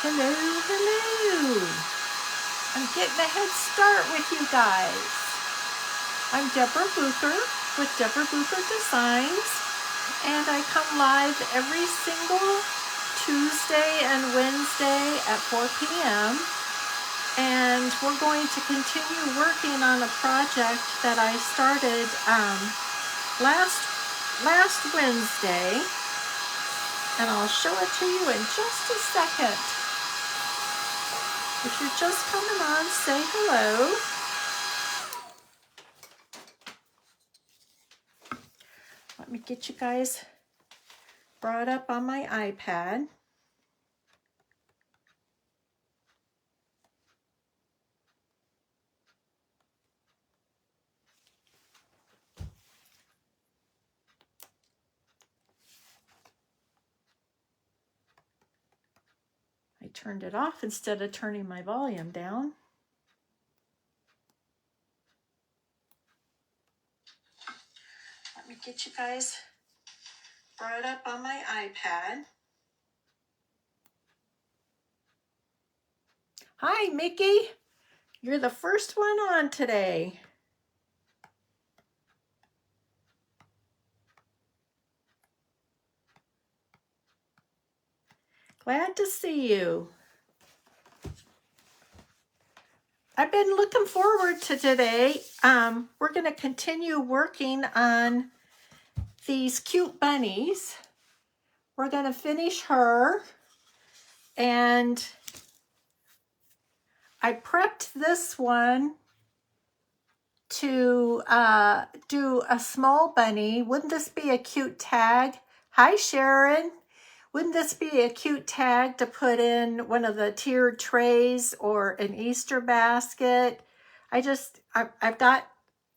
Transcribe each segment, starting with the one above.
Hello, hello. I'm getting a head start with you guys. I'm Deborah Bucher with Deborah Bucher Designs, and I come live every single Tuesday and Wednesday at 4 p.m. And we're going to continue working on a project that I started last Wednesday, and I'll show it to you in just a second. If you're just coming on, say hello. Let me get you guys brought up on my iPad. I turned it off instead of turning my volume down. Let me get you guys brought up on my iPad. Hi, Mickey. You're the first one on today. Glad to see you. I've been looking forward to today. We're going to continue working on these cute bunnies. We're going to finish her, and I prepped this one to do a small bunny. Wouldn't this be a cute tag? Hi, Sharon. Wouldn't this be a cute tag to put in one of the tiered trays or an Easter basket? I've got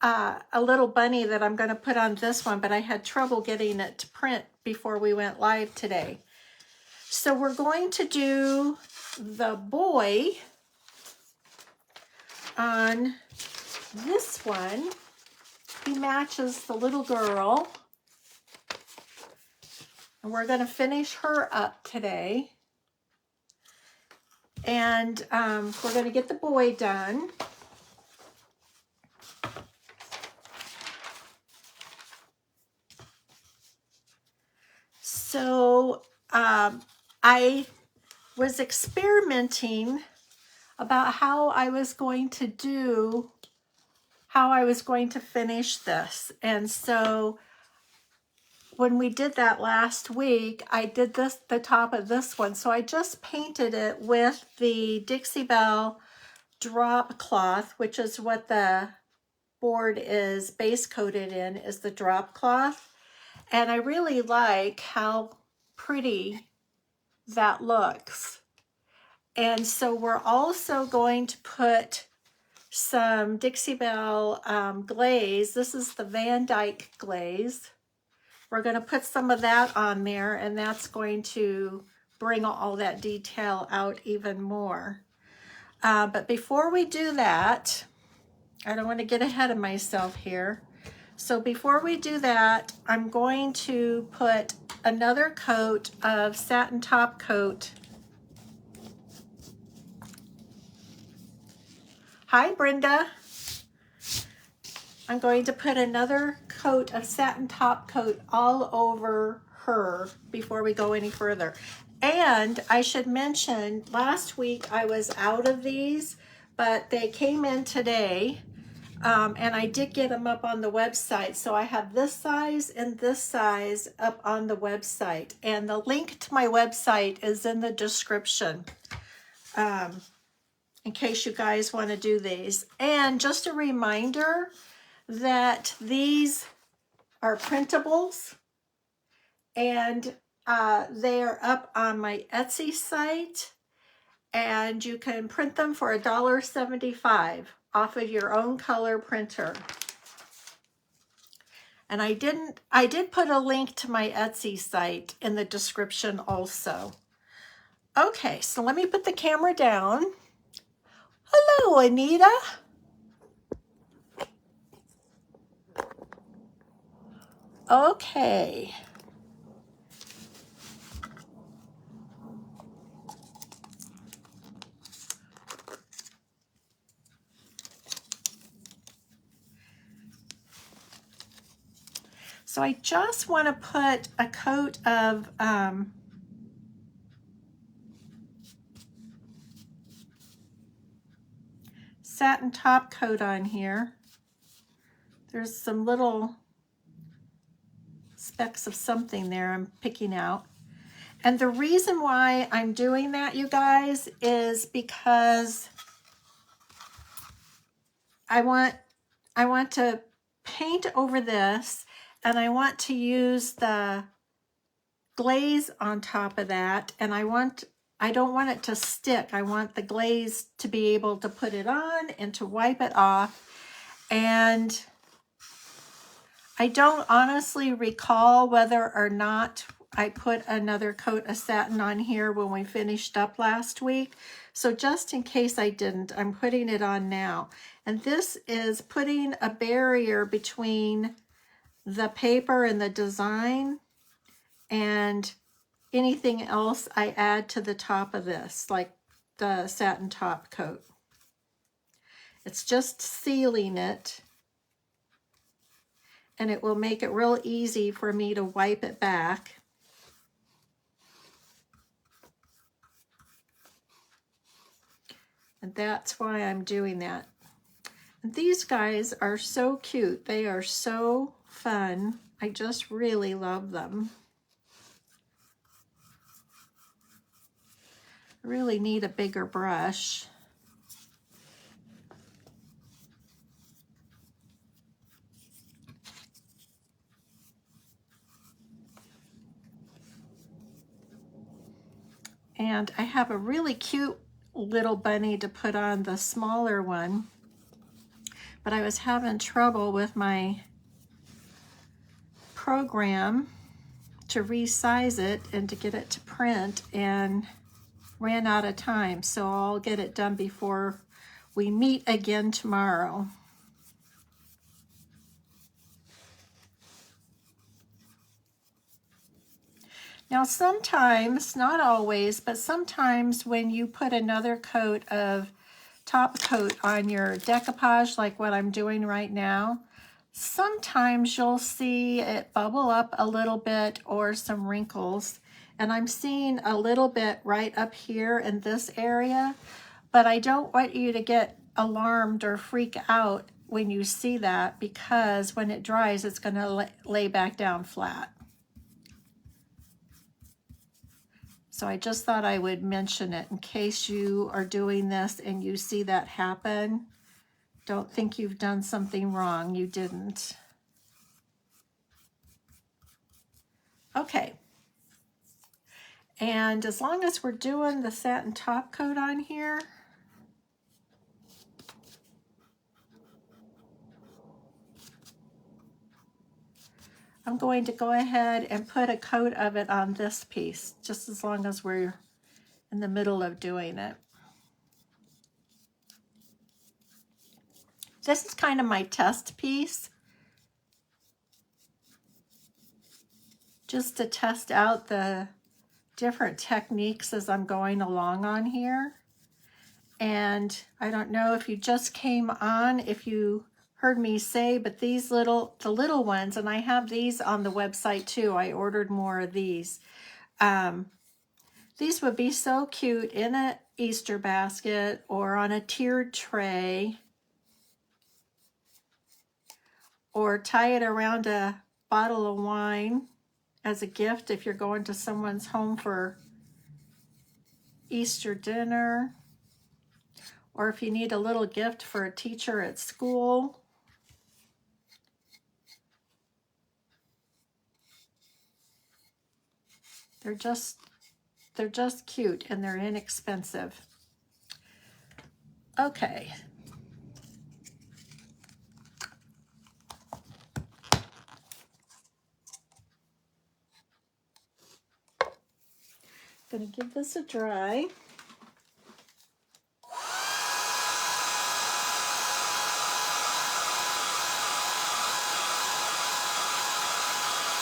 a little bunny that I'm going to put on this one, but I had trouble getting it to print before we went live today. So we're going to do the boy on this one. He matches the little girl. And we're going to finish her up today. And we're going to get the boy done. So I was experimenting about how I was going to finish this. And so when we did that last week, I did the top of this one. So I just painted it with the Dixie Belle drop cloth, which is what the board is base coated in, is the drop cloth. And I really like how pretty that looks. And so we're also going to put some Dixie Belle glaze. This is the Van Dyke glaze. We're going to put some of that on there, and that's going to bring all that detail out even more. But before we do that, I don't want to get ahead of myself here. So before we do that, I'm going to put another coat of satin top coat. Hi, Brenda. I'm going to put another coat of satin top coat all over her before we go any further. And I should mention, last week I was out of these, but they came in today, and I did get them up on the website. So I have this size and this size up on the website. And the link to my website is in the description. In case you guys want to do these. And just a reminder that these are printables, and they are up on my Etsy site, and you can print them for $1.75 off of your own color printer. And I did put a link to my Etsy site in the description also. Okay, so let me put the camera down. Hello, Anita. Okay. So I just want to put a coat of satin top coat on here. There's some little specks of something there I'm picking out. And the reason why I'm doing that, you guys, is because I want to paint over this, and I want to use the glaze on top of that, and I don't want it to stick. I want the glaze to be able to put it on and to wipe it off. And I don't honestly recall whether or not I put another coat of satin on here when we finished up last week. So just in case I didn't, I'm putting it on now. And this is putting a barrier between the paper and the design and anything else I add to the top of this, like the satin top coat. It's just sealing it, and it will make it real easy for me to wipe it back. And that's why I'm doing that. And these guys are so cute. They are so fun. I just really love them. I really need a bigger brush. And I have a really cute little bunny to put on the smaller one, but I was having trouble with my program to resize it and to get it to print, and ran out of time. So I'll get it done before we meet again tomorrow. Now sometimes, not always, but sometimes when you put another coat of top coat on your decoupage, like what I'm doing right now, sometimes you'll see it bubble up a little bit or some wrinkles. And I'm seeing a little bit right up here in this area, but I don't want you to get alarmed or freak out when you see that, because when it dries, it's going to lay back down flat. So I just thought I would mention it in case you are doing this and you see that happen. Don't think you've done something wrong. You didn't. Okay. And as long as we're doing the satin top coat on here, I'm going to go ahead and put a coat of it on this piece, just as long as we're in the middle of doing it. This is kind of my test piece, just to test out the different techniques as I'm going along on here. And I don't know if you just came on, if you heard me say, but the little ones, and I have these on the website too. I ordered more of these. These would be so cute in an Easter basket or on a tiered tray, or tie it around a bottle of wine as a gift if you're going to someone's home for Easter dinner, or if you need a little gift for a teacher at school. They're just cute, and they're inexpensive. Okay. Gonna give this a dry.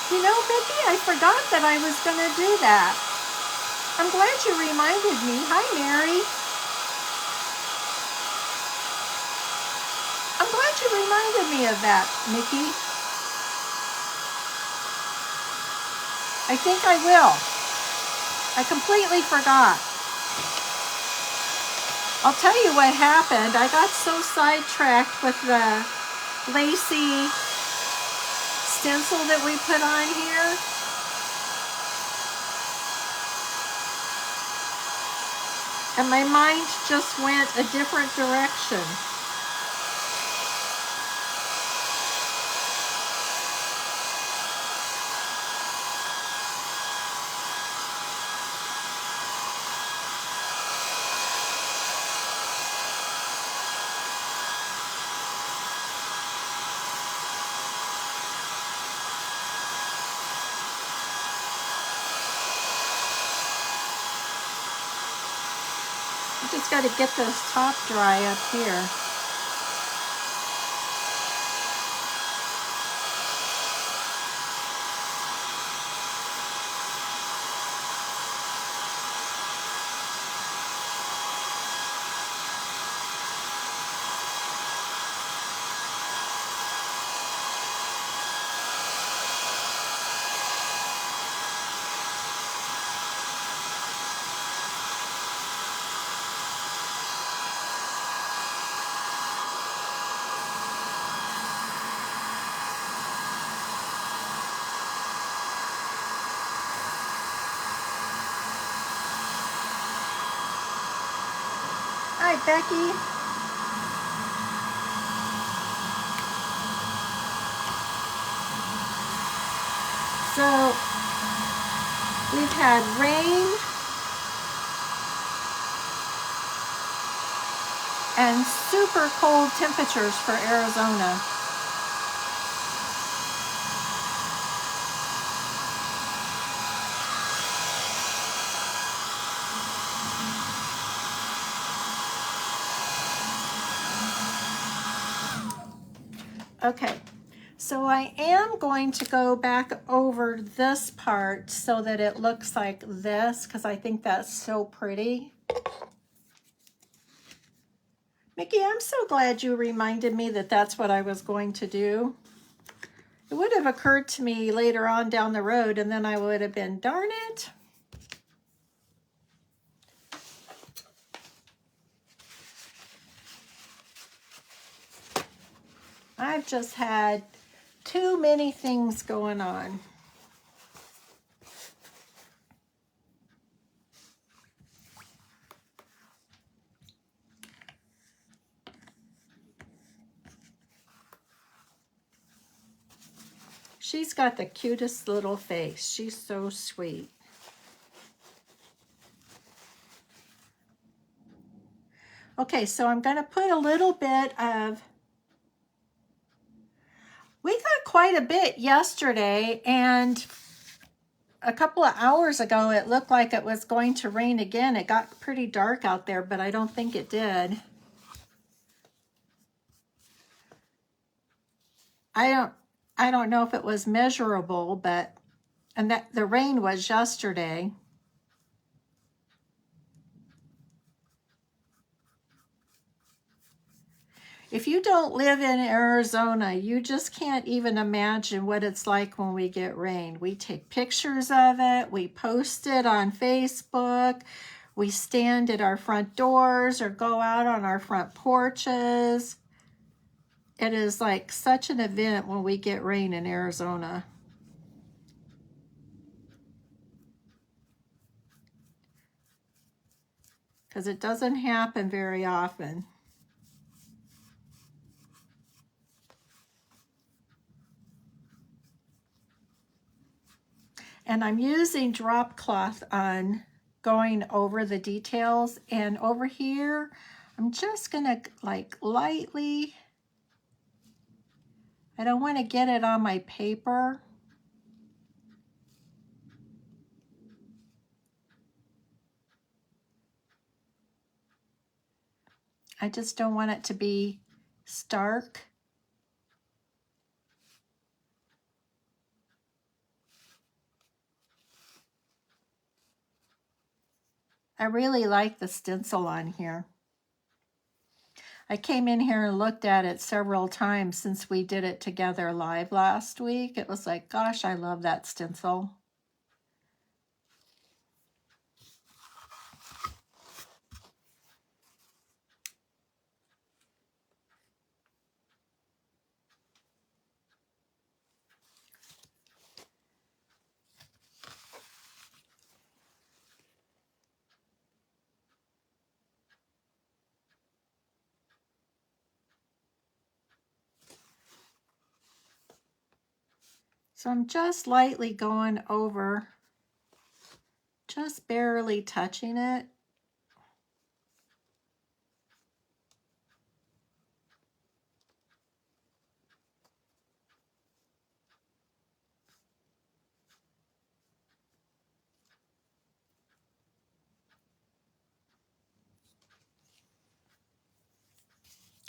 You know, Mickey, I forgot that I was gonna do that. I'm glad you reminded me. Hi, Mary. I'm glad you reminded me of that, Mickey. I think I will. I completely forgot. I'll tell you what happened. I got so sidetracked with the lacy stencil that we put on here. And my mind just went a different direction. I just got to get this top dry up here. Hi, Becky. So we've had rain and super cold temperatures for Arizona. Okay, so I am going to go back over this part so that it looks like this, because I think that's so pretty. Mickey, I'm so glad you reminded me that that's what I was going to do. It would have occurred to me later on down the road, and then I would have been, darn it. I've just had too many things going on. She's got the cutest little face. She's so sweet. Okay, so I'm going to put a little bit of, we got quite a bit yesterday, and a couple of hours ago it looked like it was going to rain again. It got pretty dark out there, but I don't think it did. I don't know if it was measurable, but, and that the rain was yesterday. If you don't live in Arizona, you just can't even imagine what it's like when we get rain. We take pictures of it, we post it on Facebook, we stand at our front doors or go out on our front porches. It is like such an event when we get rain in Arizona. Because it doesn't happen very often. And I'm using drop cloth on going over the details, and over here I'm just gonna like lightly, I don't want to get it on my paper. I just don't want it to be stark. I really like the stencil on here. I came in here and looked at it several times since we did it together live last week. It was like, gosh, I love that stencil. So I'm just lightly going over, just barely touching it.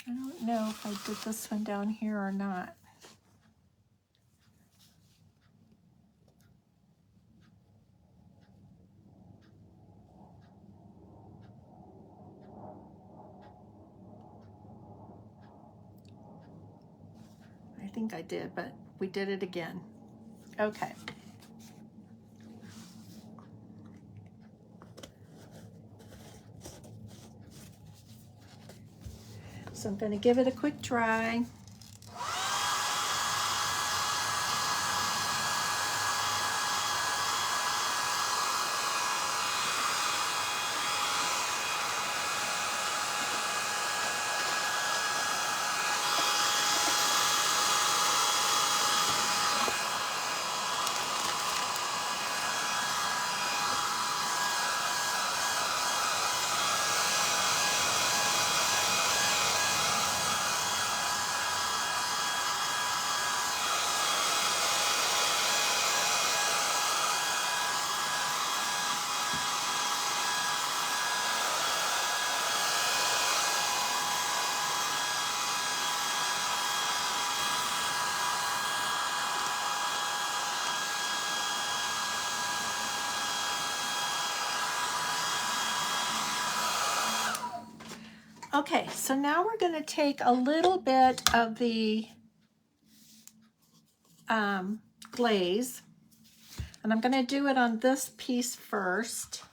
I don't know if I did this one down here or not. I think I did, but we did it again. Okay. So I'm going to give it a quick dry. Okay, so now we're going to take a little bit of the glaze, and I'm going to do it on this piece first.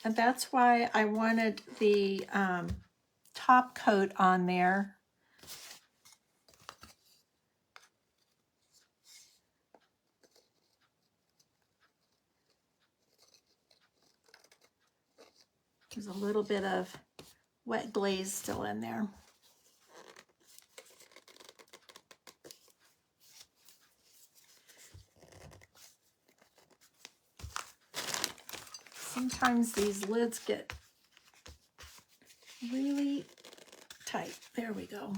And that's why I wanted the top coat on there. There's a little bit of wet glaze still in there. Sometimes these lids get really tight. There we go.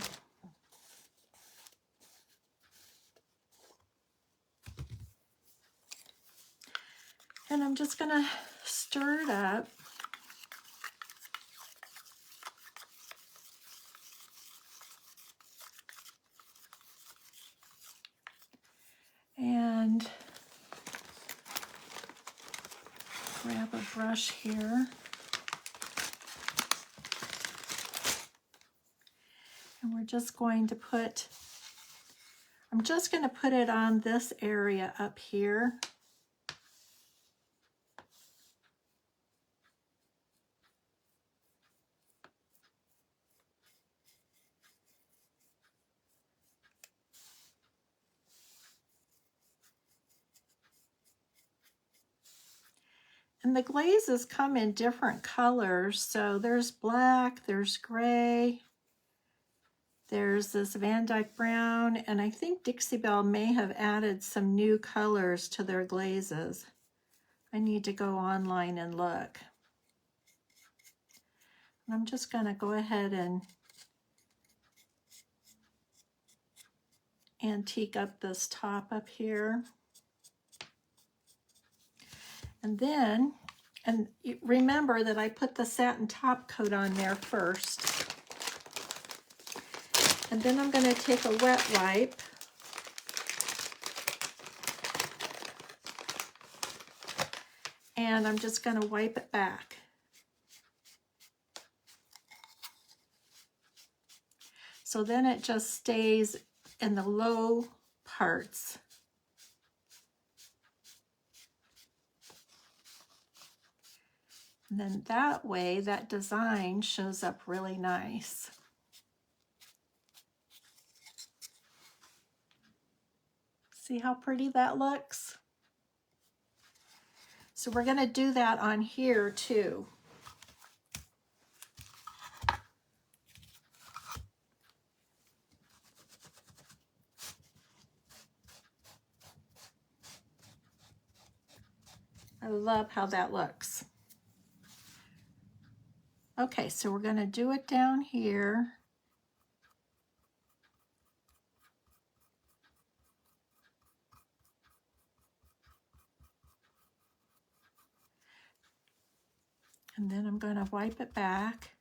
And I'm just going to stir it up. And grab a brush here. And we're just going to put, I'm just going to put it on this area up here. And the glazes come in different colors. So there's black, there's gray, there's this Van Dyke brown, and I think Dixie Belle may have added some new colors to their glazes. I need to go online and look. And I'm just going to go ahead and antique up this top up here. And then, and remember that I put the satin top coat on there first. And then I'm going to take a wet wipe and I'm just going to wipe it back. So then it just stays in the low parts. And then that way, that design shows up really nice. See how pretty that looks? So we're going to do that on here too. I love how that looks. Okay, so we're going to do it down here. And then I'm going to wipe it back.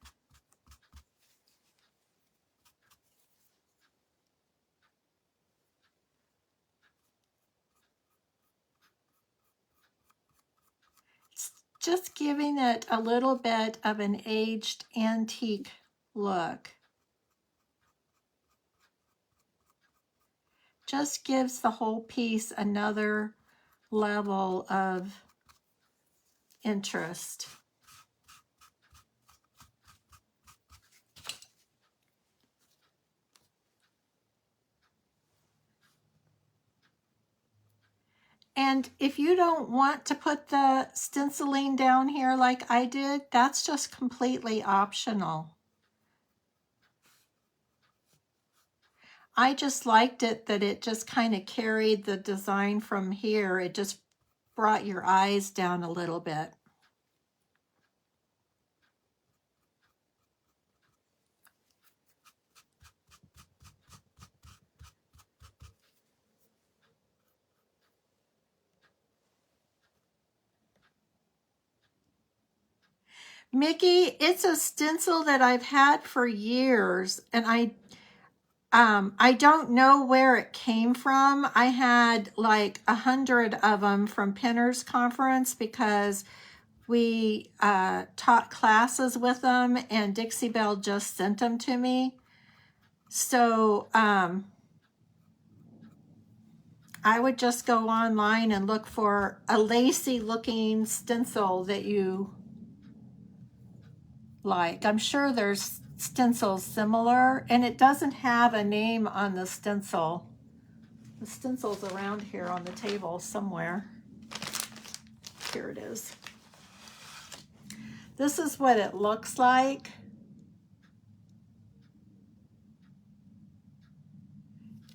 It's just giving it a little bit of an aged antique look. Just gives the whole piece another level of interest. And if you don't want to put the stenciling down here like I did, that's just completely optional. I just liked it that it just kind of carried the design from here. It just brought your eyes down a little bit. Mickey, it's a stencil that I've had for years, and I don't know where it came from. I had like 100 of them from Penner's Conference because we taught classes with them, and Dixie Belle just sent them to me. So I would just go online and look for a lacy looking stencil that you like. I'm sure there's stencils similar, and it doesn't have a name on the stencil. The stencil's around here on the table somewhere. Here it is. This is what it looks like.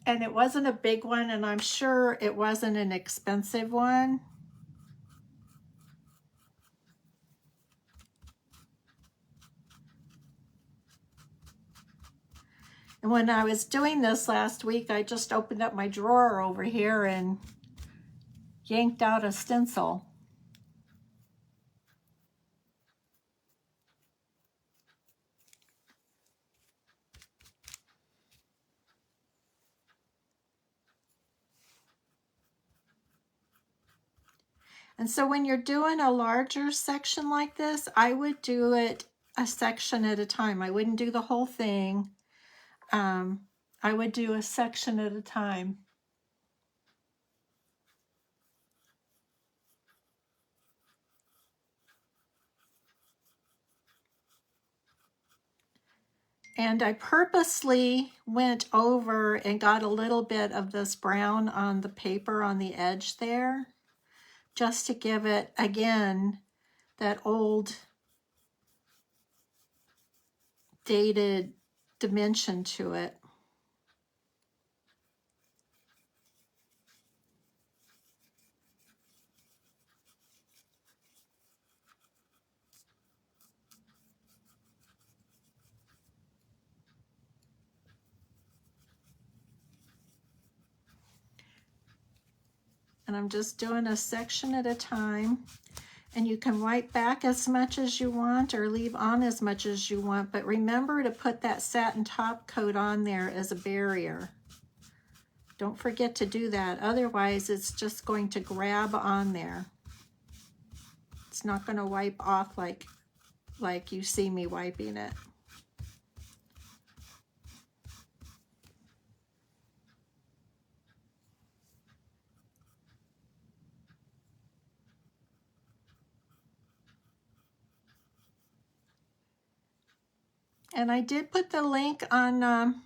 And it wasn't a big one, and I'm sure it wasn't an expensive one. And when I was doing this last week, I just opened up my drawer over here and yanked out a stencil. And so when you're doing a larger section like this, I would do it a section at a time. I wouldn't do the whole thing. I would do a section at a time. And I purposely went over and got a little bit of this brown on the paper on the edge there, just to give it, again, that old dated dimension to it. And I'm just doing a section at a time. And you can wipe back as much as you want or leave on as much as you want, but remember to put that satin top coat on there as a barrier. Don't forget to do that, otherwise it's just going to grab on there. It's not going to wipe off like you see me wiping it. And I did put the link on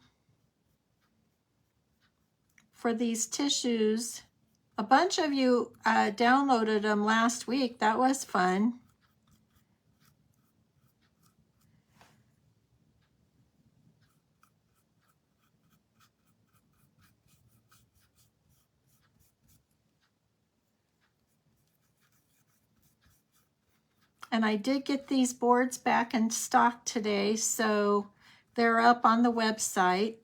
for these tissues. A bunch of you downloaded them last week. That was fun. And I did get these boards back in stock today, so they're up on the website.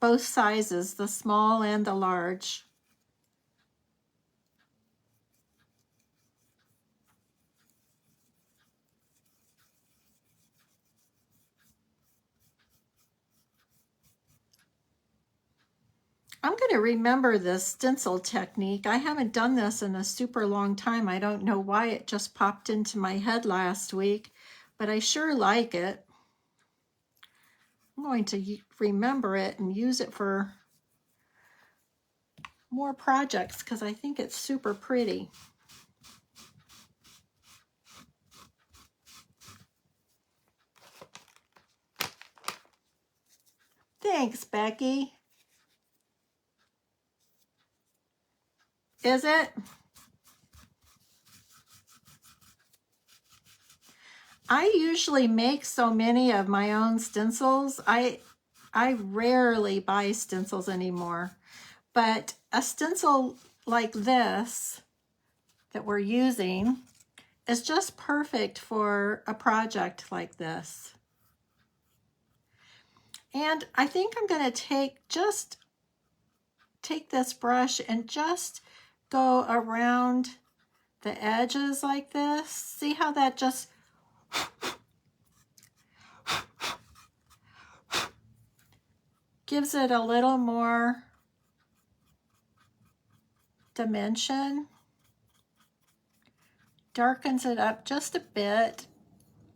Both sizes, the small and the large. I'm going to remember this stencil technique. I haven't done this in a super long time. I don't know why it just popped into my head last week, but I sure like it. I'm going to remember it and use it for more projects because I think it's super pretty. Thanks, Becky. Is it? I usually make so many of my own stencils. I rarely buy stencils anymore, but a stencil like this that we're using is just perfect for a project like this. And I think I'm going to take this brush and just go around the edges like this. See how that just gives it a little more dimension, darkens it up just a bit,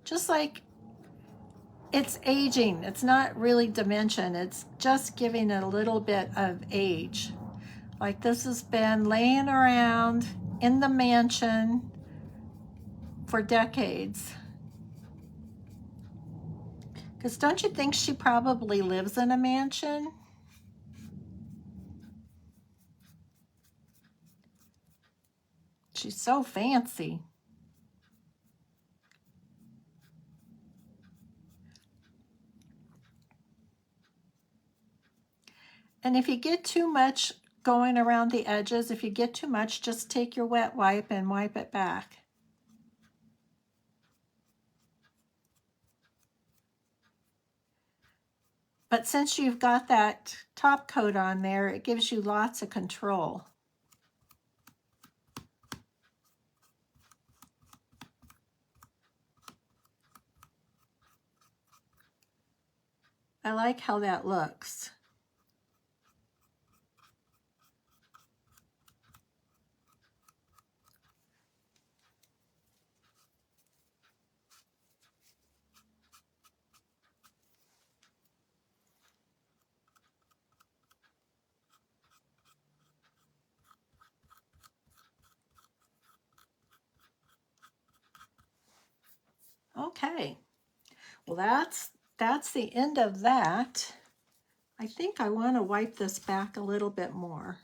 just like it's aging. It's not really dimension, it's just giving it a little bit of age. Like this has been laying around in the mansion for decades. Because don't you think she probably lives in a mansion? She's so fancy. And if you get too much going around the edges, if you get too much, just take your wet wipe and wipe it back. But since you've got that top coat on there, it gives you lots of control. I like how that looks. Okay, well that's the end of that. I think I want to wipe this back a little bit more.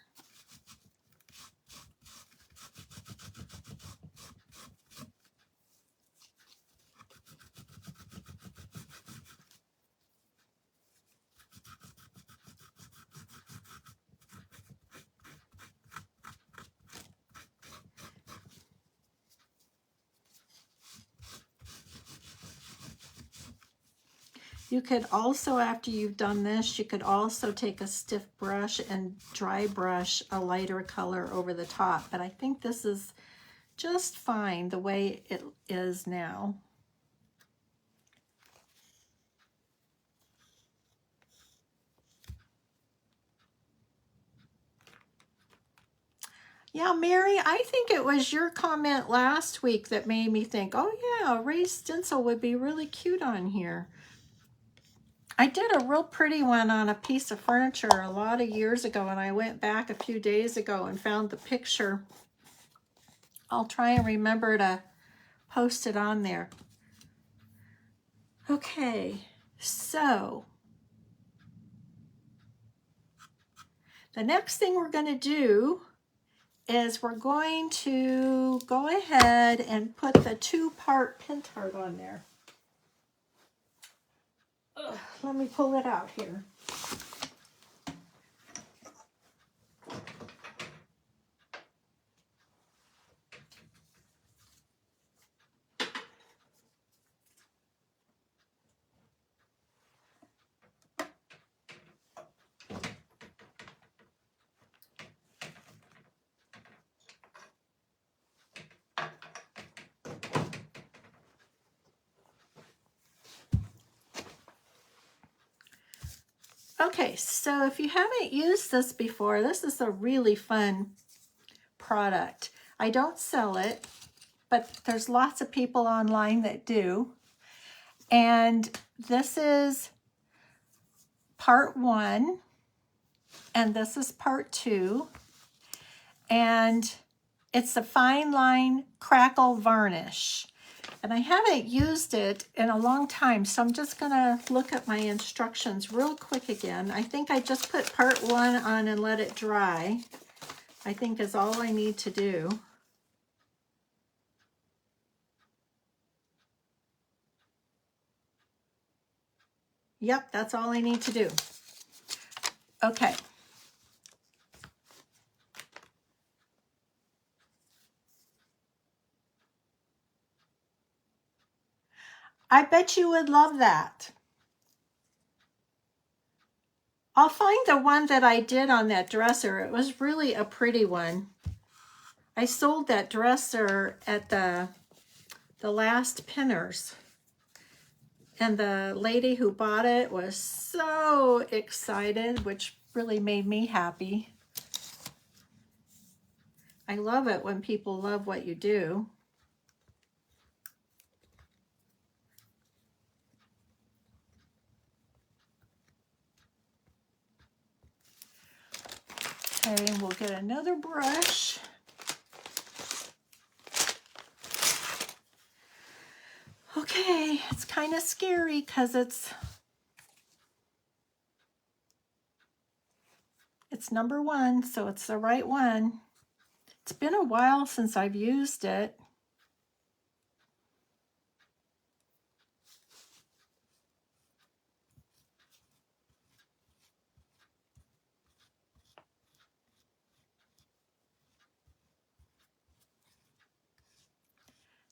You could also, after you've done this, you could also take a stiff brush and dry brush a lighter color over the top. But I think this is just fine the way it is now. Yeah, Mary, I think it was your comment last week that made me think, oh yeah, a raised stencil would be really cute on here. I did a real pretty one on a piece of furniture a lot of years ago, and I went back a few days ago and found the picture. I'll try and remember to post it on there. Okay, so the next thing we're going to do is we're going to go ahead and put the 2-part Pentart on there. Ugh, let me pull it out here. Okay, so if you haven't used this before, this is a really fun product. I don't sell it, but there's lots of people online that do. And this is part 1, and this is part 2. And it's a fine line crackle varnish. And I haven't used it in a long time, so I'm just gonna look at my instructions real quick again. I think I just put part 1 on and let it dry, I think is all I need to do. Yep, that's all I need to do. Okay. I bet you would love that. I'll find the one that I did on that dresser. It was really a pretty one. I sold that dresser at the last Pinners. And the lady who bought it was so excited, which really made me happy. I love it when people love what you do. Okay, and we'll get another brush. Okay, it's kind of scary because it's number 1, so it's the right one. It's been a while since I've used it.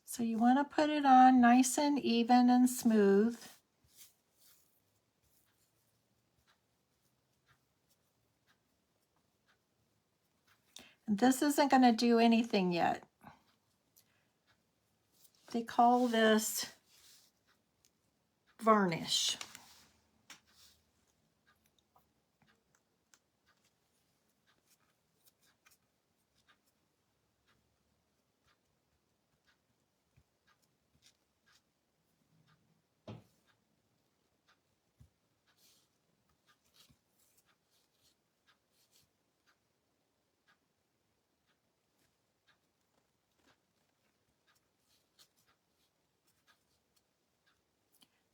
So you want to put it on nice and even and smooth. And this isn't going to do anything yet. They call this varnish.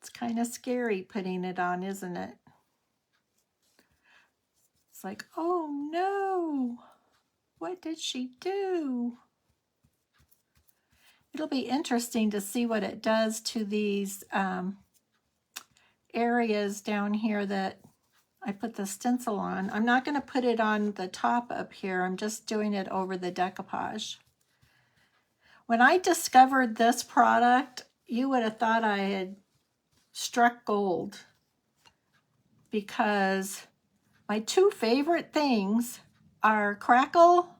It's kind of scary putting it on, isn't it? It's like, oh no, what did she do? It'll be interesting to see what it does to these areas down here that I put the stencil on. I'm not going to put it on the top up here. I'm just doing it over the decoupage. When I discovered this product, you would have thought I had struck gold, because my 2 favorite things are crackle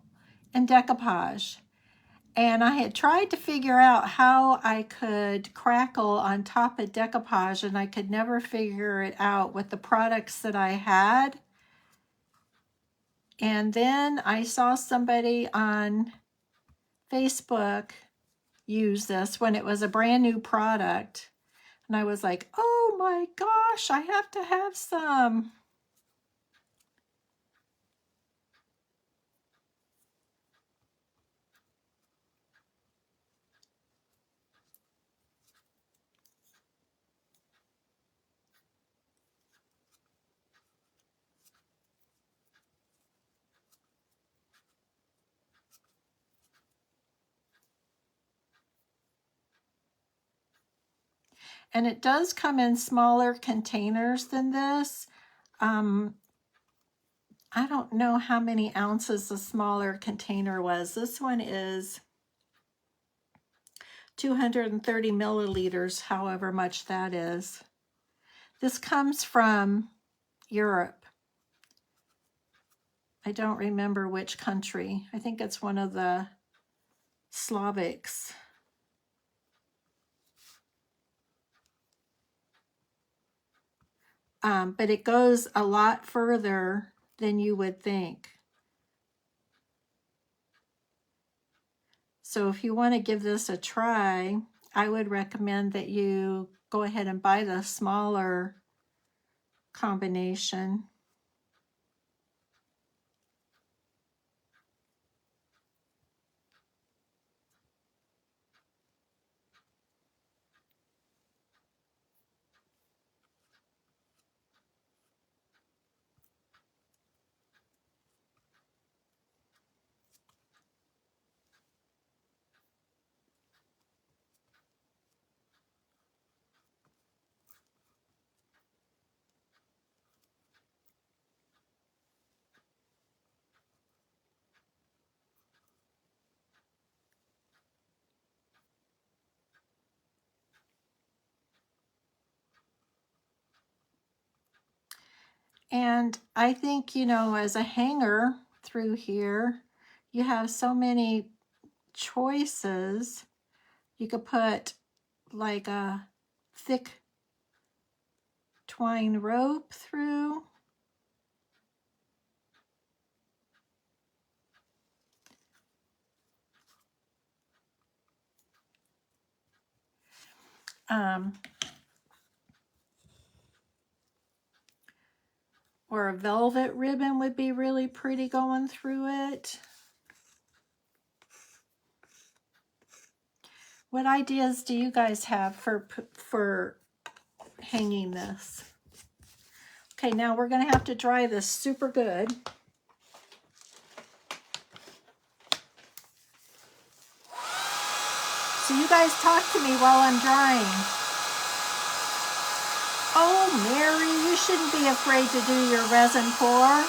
and decoupage. And I had tried to figure out how I could crackle on top of decoupage, and I could never figure it out with the products that I had. And then I saw somebody on Facebook use this when it was a brand new product. And I was like, oh my gosh, I have to have some. And it does come in smaller containers than this. I don't know how many ounces the smaller container was. This one is 230 milliliters, however much that is. This comes from Europe. I don't remember which country. I think it's one of the Slavics. but it goes a lot further than you would think. So if you want to give this a try, I would recommend that you go ahead and buy the smaller combination. And I think, you know, as a hanger through here, you have so many choices. You could put like a thick twine rope through. Or a velvet ribbon would be really pretty going through it. What ideas do you guys have for hanging this? Okay, now we're going to have to dry this super good. So you guys talk to me while I'm drying. Oh, Mary, you shouldn't be afraid to do your resin pour.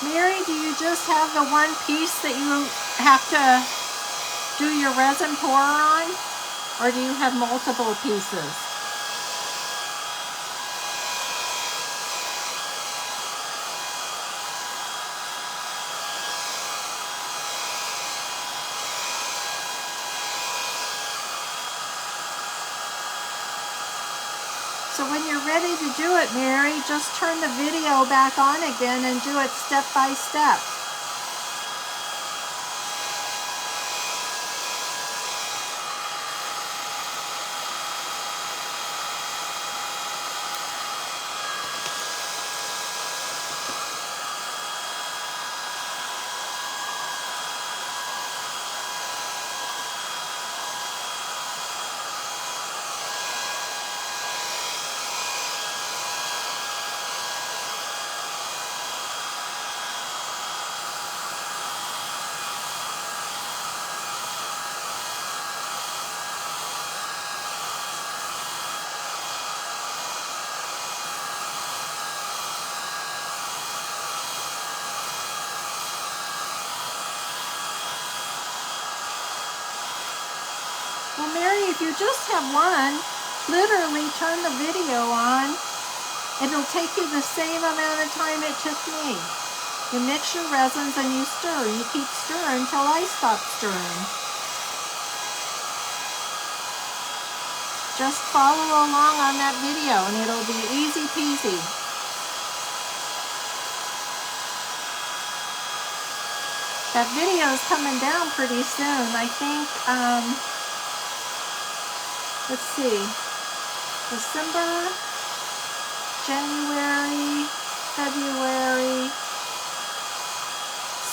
Mary, do you just have the one piece that you have to do your resin pour on? Or do you have multiple pieces? So when you're ready to do it, Mary, just turn the video back on again and do it step by step. Well, Mary, if you just have one, literally turn the video on. It'll take you the same amount of time it took me. You mix your resins and you stir. You keep stirring until I stop stirring. Just follow along on that video and it'll be easy peasy. That video is coming down pretty soon. I think, let's see, December, January, February.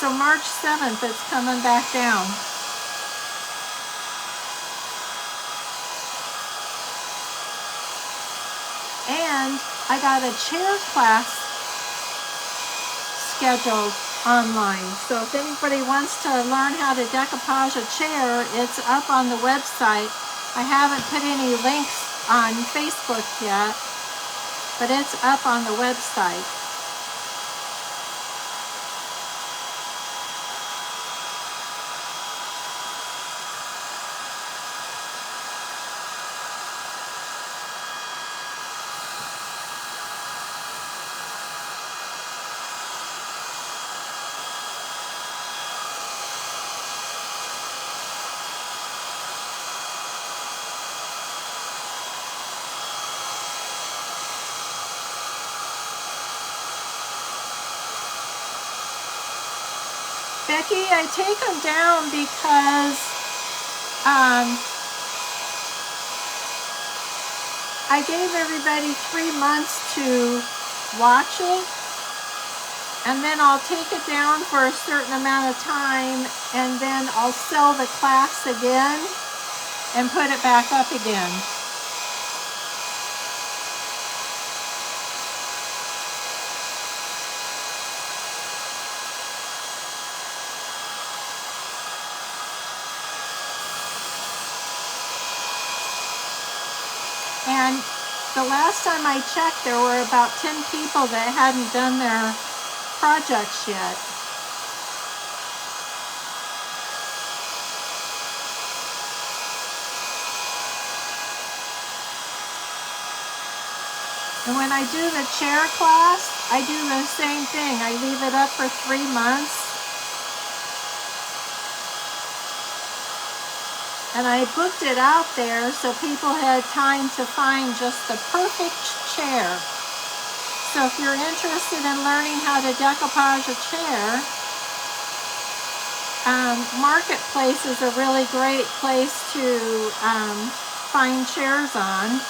So March 7th, it's coming back down. I got a chair class scheduled online. So if anybody wants to learn how to decoupage a chair, it's up on the website. I haven't put any links on Facebook yet, but it's up on the website. Becky, I take them down because I gave everybody 3 months to watch it, and then I'll take it down for a certain amount of time, and then I'll sell the class again and put it back up again. And the last time I checked, there were about 10 people that hadn't done their projects yet. And when I do the chair class, I do the same thing. I leave it up for 3 months. And I booked it out there so people had time to find just the perfect chair. So if you're interested in learning how to decoupage a chair, Marketplace is a really great place to find chairs on.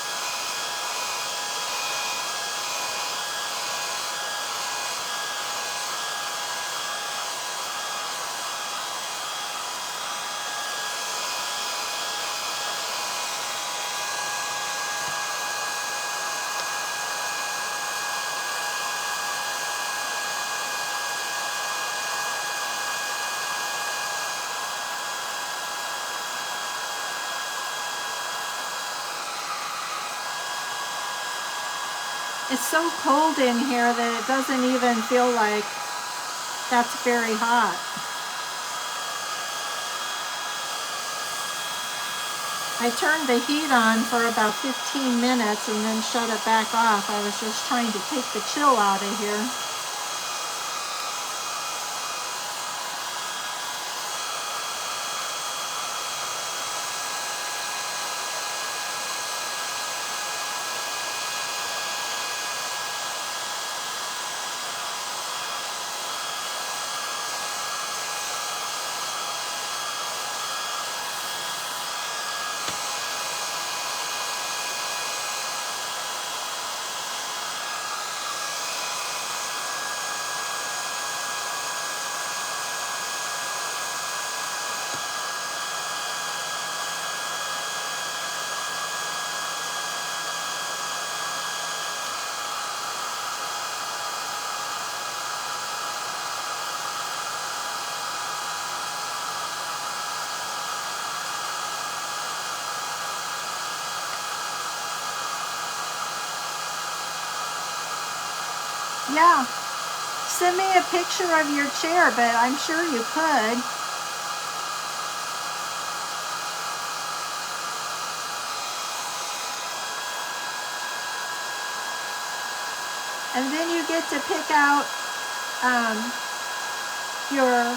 It's so cold in here that it doesn't even feel like that's very hot. I turned the heat on for about 15 minutes and then shut it back off. I was just trying to take the chill out of here. Yeah, send me a picture of your chair, but I'm sure you could. And then you get to pick out your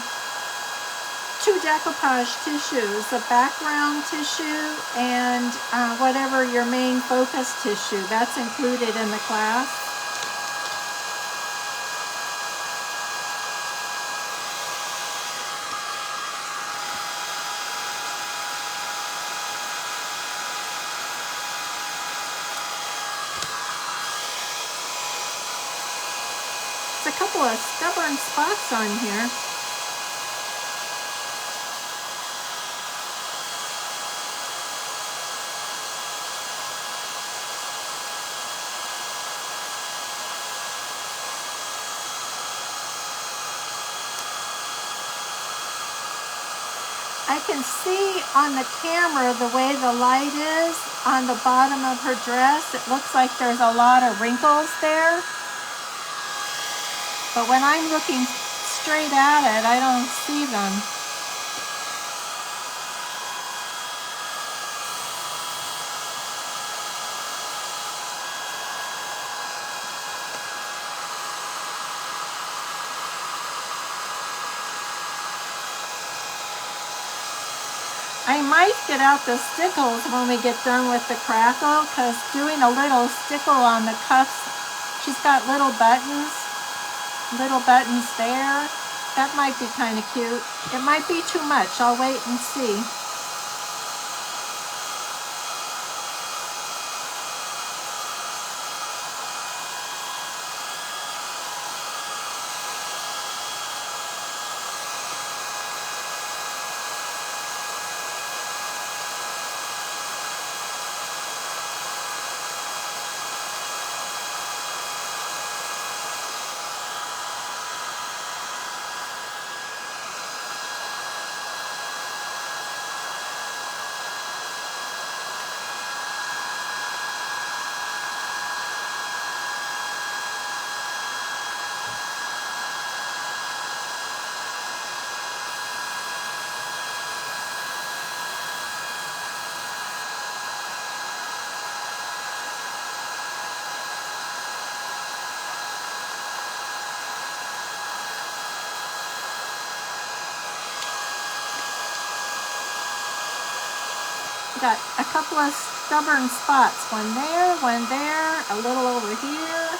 2 decoupage tissues, the background tissue and whatever your main focus tissue. That's included in the class. A couple of stubborn spots on here. I can see on the camera the way the light is on the bottom of her dress. It looks like there's a lot of wrinkles there. But when I'm looking straight at it, I don't see them. I might get out the stickles when we get done with the crackle, because doing a little stickle on the cuffs, she's got little buttons there. That might be kind of cute. It might be too much. I'll wait and see. Got a couple of stubborn spots. One there, a little over here.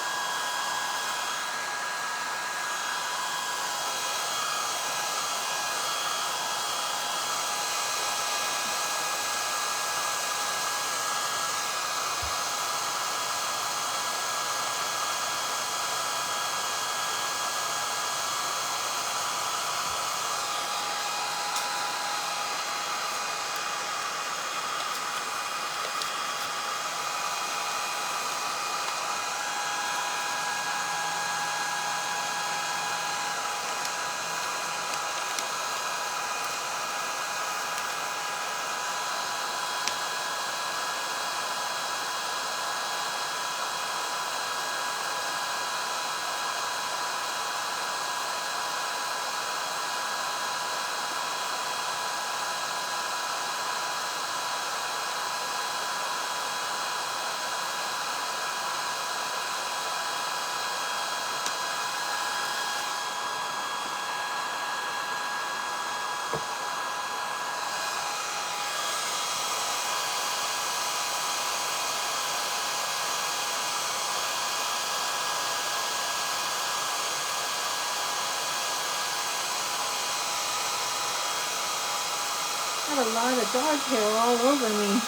Got a lot of dog hair all over me.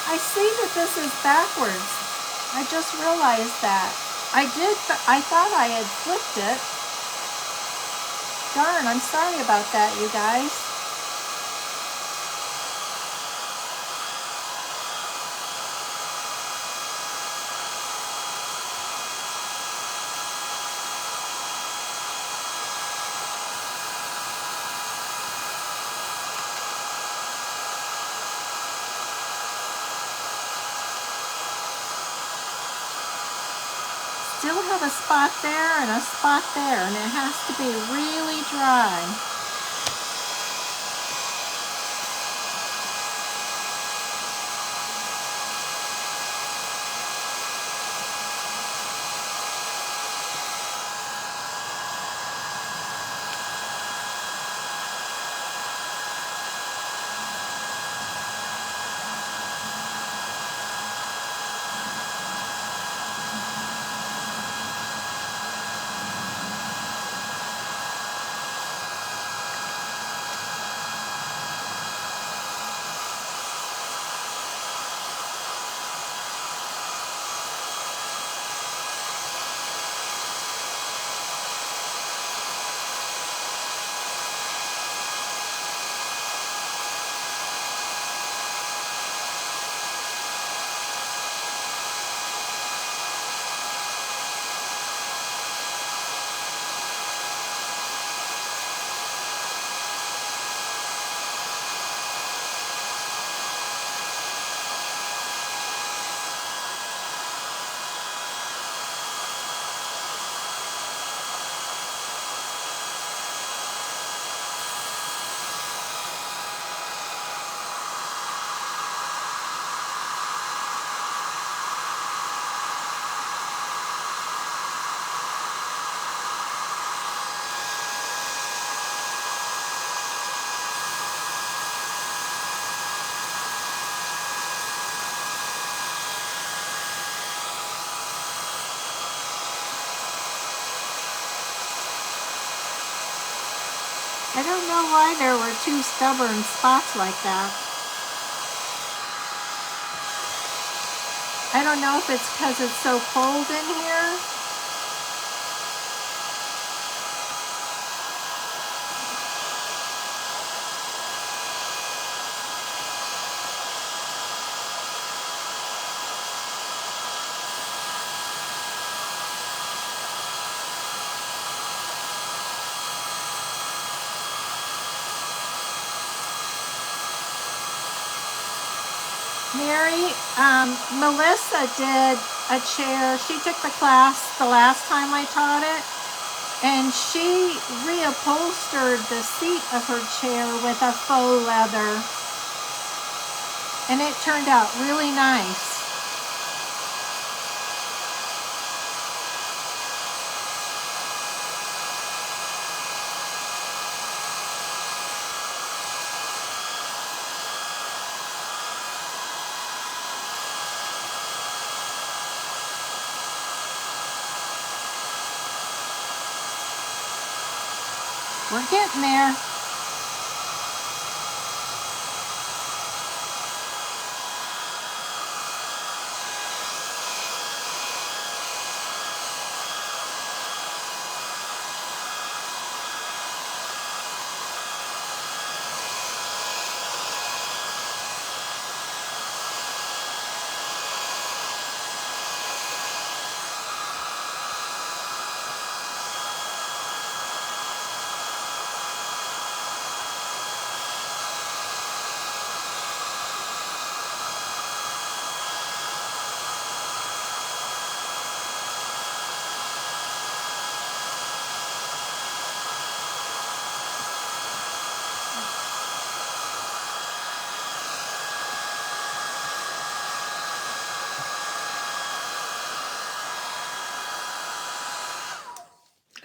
I see that this is backwards. I just realized that. I thought I had flipped it. Darn, I'm sorry about that, you guys. Still have a spot there and a spot there, and it has to be really dry. I don't know why there were two stubborn spots like that. I don't know if it's because it's so cold in here. Mary, Melissa did a chair. She took the class the last time I taught it, and she reupholstered the seat of her chair with a faux leather, and it turned out really nice. We're getting there.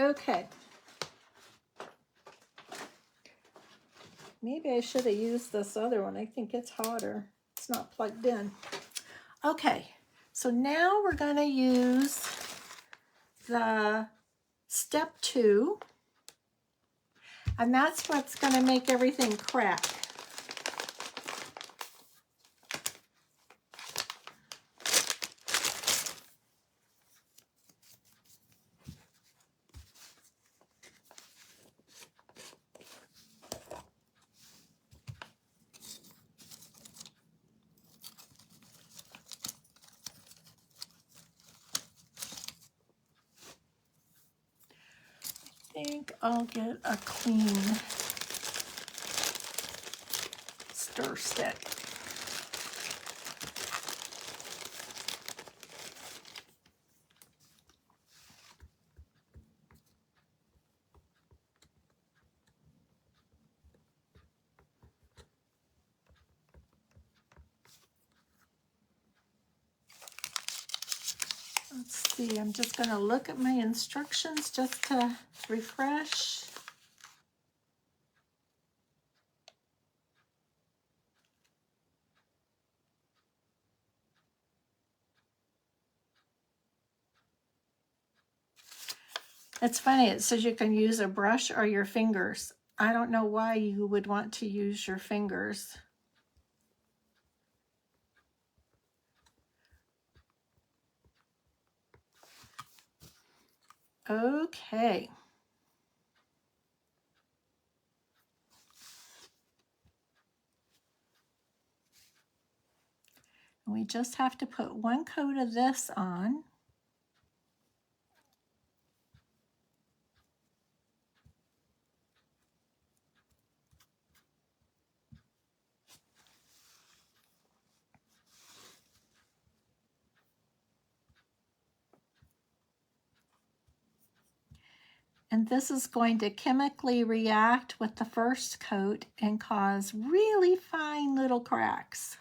Okay. Maybe I should have used this other one. I think it's hotter. It's not plugged in. Okay, so now we're going to use the step 2, and that's what's going to make everything crack. I think I'll get a clean stir stick. Let's see, I'm just going to look at my instructions just to refresh. It's funny, it says you can use a brush or your fingers. I don't know why you would want to use your fingers. Okay. We just have to put one coat of this on. And this is going to chemically react with the first coat and cause really fine little cracks.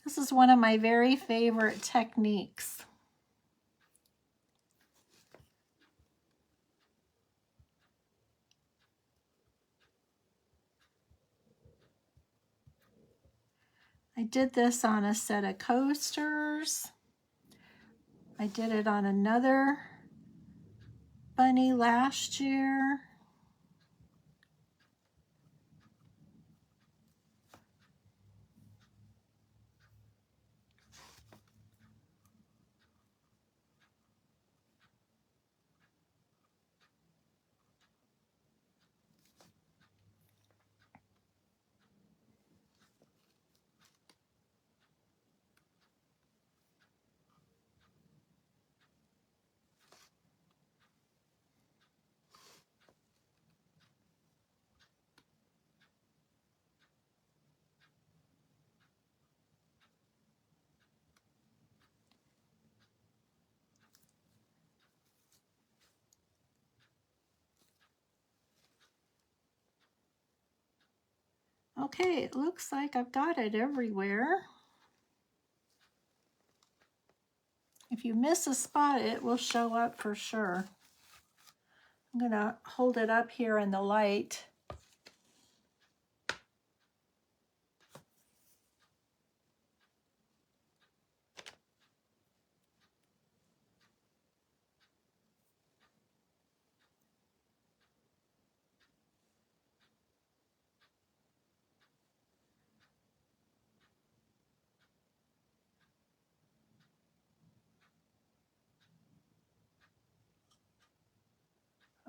This is one of my very favorite techniques. I did this on a set of coasters. I did it on another bunny last year. Okay, it looks like I've got it everywhere. If you miss a spot, it will show up for sure. I'm gonna hold it up here in the light.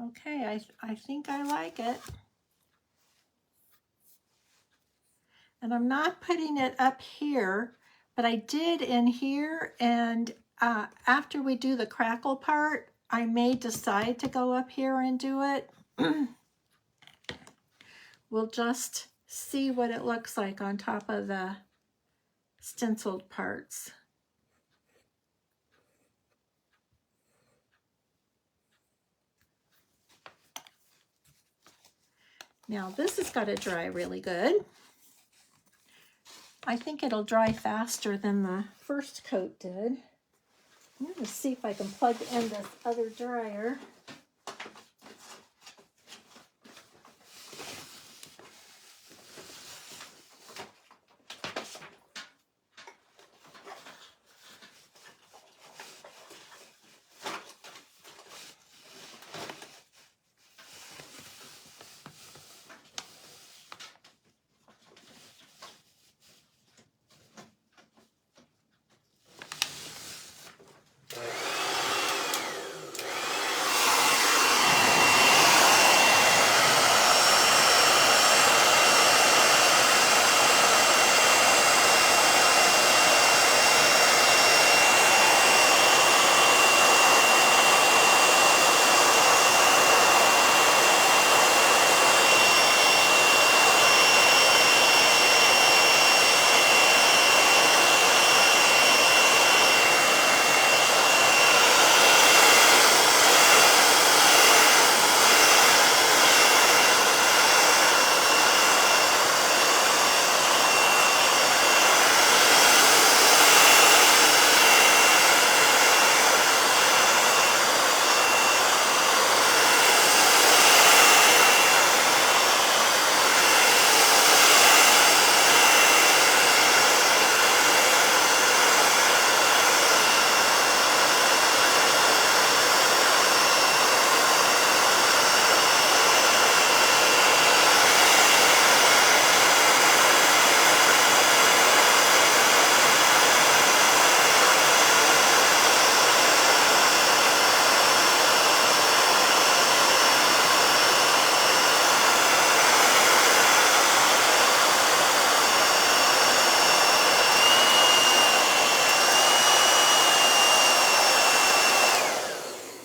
Okay, I think I like it. And I'm not putting it up here, but I did in here, and after we do the crackle part, I may decide to go up here and do it. We'll just see what it looks like on top of the stenciled parts. Now this has got to dry really good. I think it'll dry faster than the first coat did. I'm going to see if I can plug in this other dryer.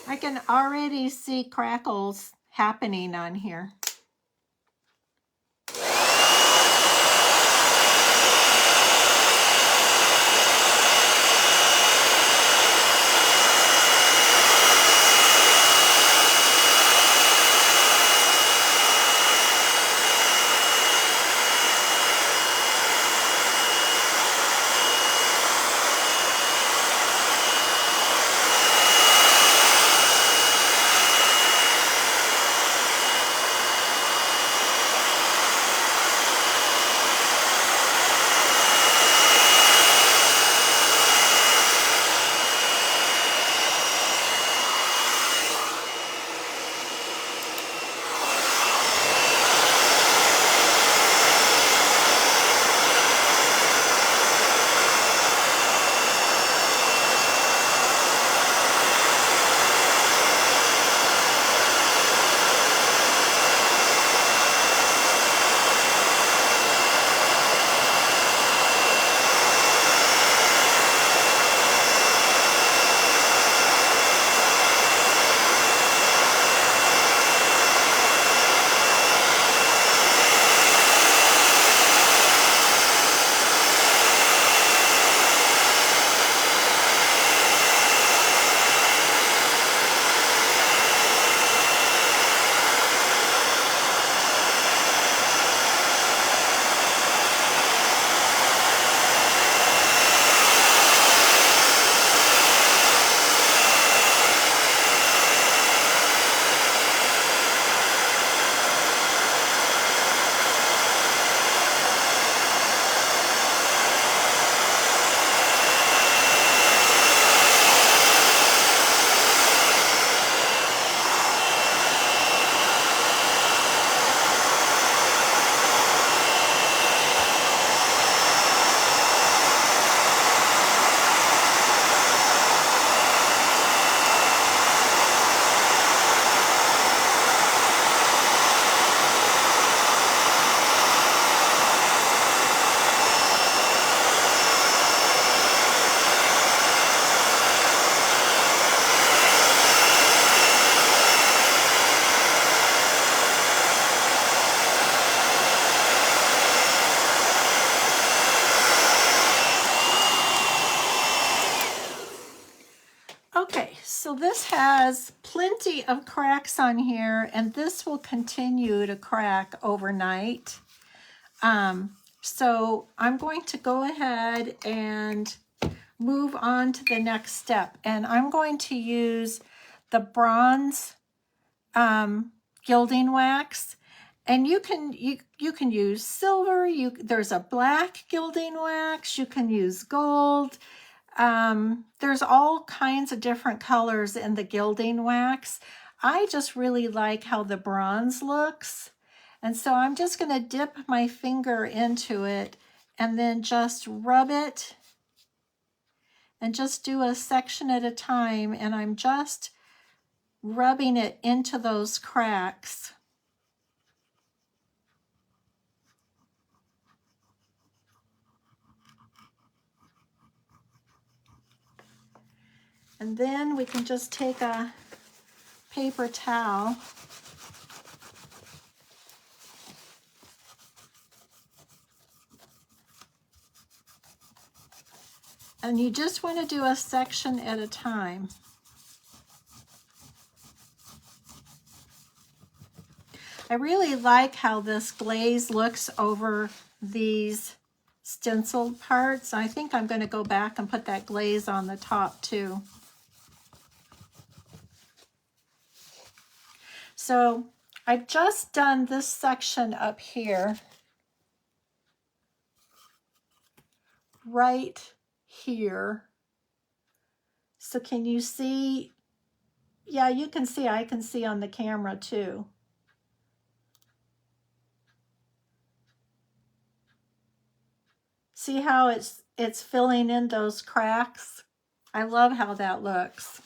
I can already see crackles happening on here. this has plenty of cracks on here, and this will continue to crack overnight. So I'm going to go ahead and move on to the next step, and I'm going to use the bronze gilding wax, and you can use silver. There's a black gilding wax. You can use gold. There's all kinds of different colors in the gilding wax. I just really like how the bronze looks, and so I'm just going to dip my finger into it and then just rub it and just do a section at a time, and I'm just rubbing it into those cracks. And then we can just take a paper towel and you just want to do a section at a time. I really like how this glaze looks over these stenciled parts. I think I'm going to go back and put that glaze on the top too. So I've just done this section up here, right here. So can you see? Yeah, you can see. I can see on the camera too. See how it's filling in those cracks? I love how that looks.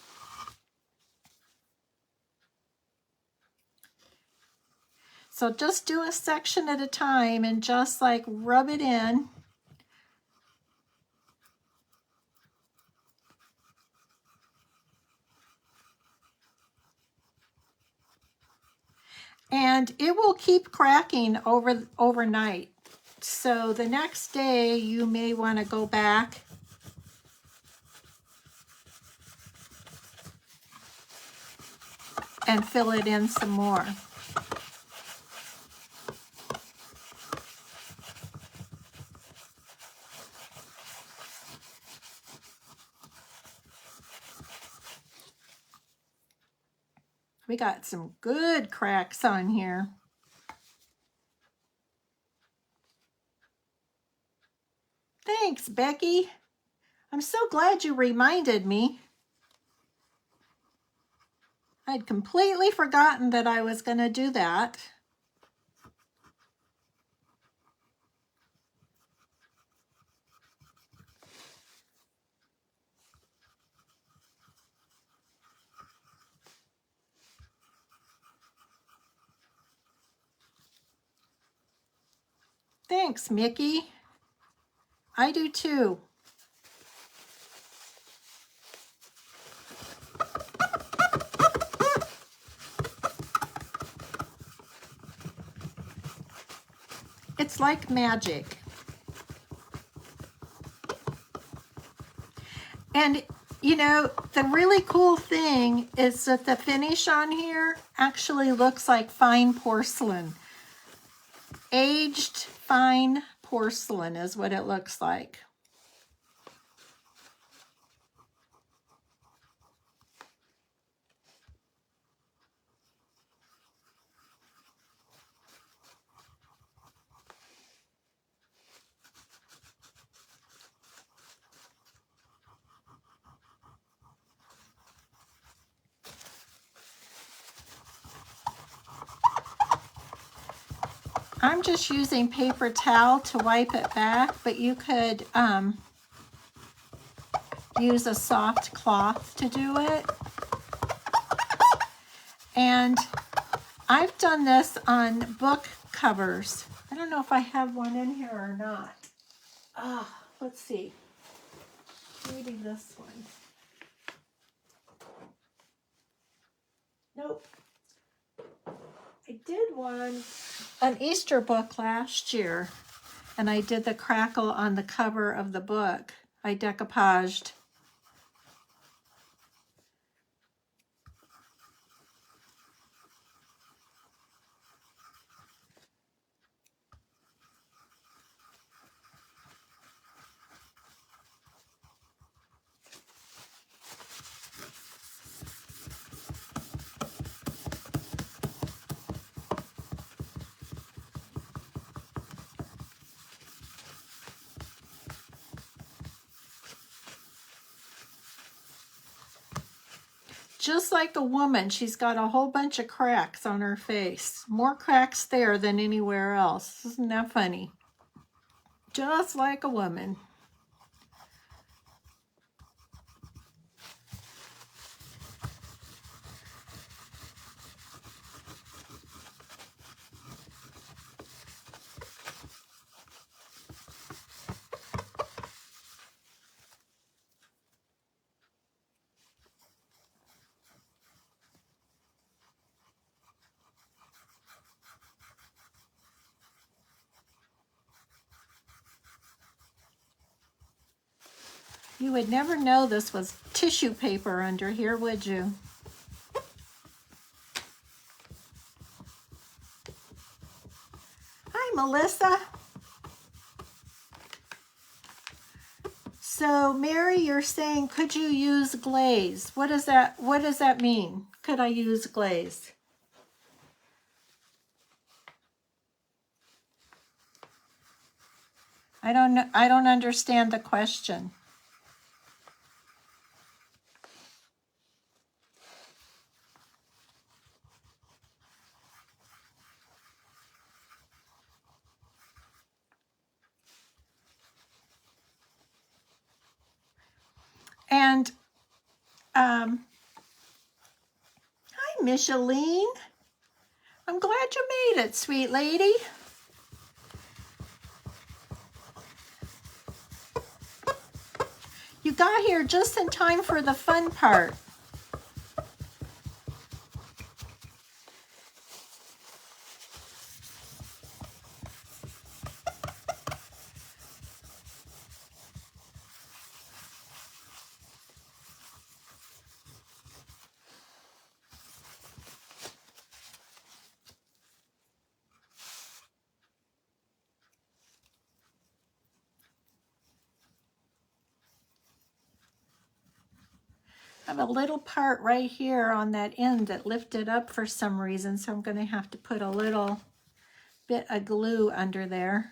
So just do a section at a time and just like rub it in. And it will keep cracking overnight. So the next day you may want to go back and fill it in some more. We got some good cracks on here. Thanks, Becky. I'm so glad you reminded me. I'd completely forgotten that I was going to do that. Thanks, Mickey. I do too. It's like magic. And you know, the really cool thing is that the finish on here actually looks like fine porcelain. Aged fine porcelain is what it looks like. I'm just using paper towel to wipe it back, but you could use a soft cloth to do it. And I've done this on book covers. I don't know if I have one in here or not. Let's see. Maybe this one. Nope. I did an Easter book last year, and I did the crackle on the cover of the book. I decoupaged. Just like a woman, she's got a whole bunch of cracks on her face. More cracks there than anywhere else. Isn't that funny? Just like a woman. You would never know this was tissue paper under here, would you? Hi, Melissa. So, Mary, you're saying, could you use glaze? What does that mean? Could I use glaze? I don't know. I don't understand the question. And hi, Micheline. I'm glad you made it, sweet lady. You got here just in time for the fun part. I have a little part right here on that end that lifted up for some reason, so I'm going to have to put a little bit of glue under there.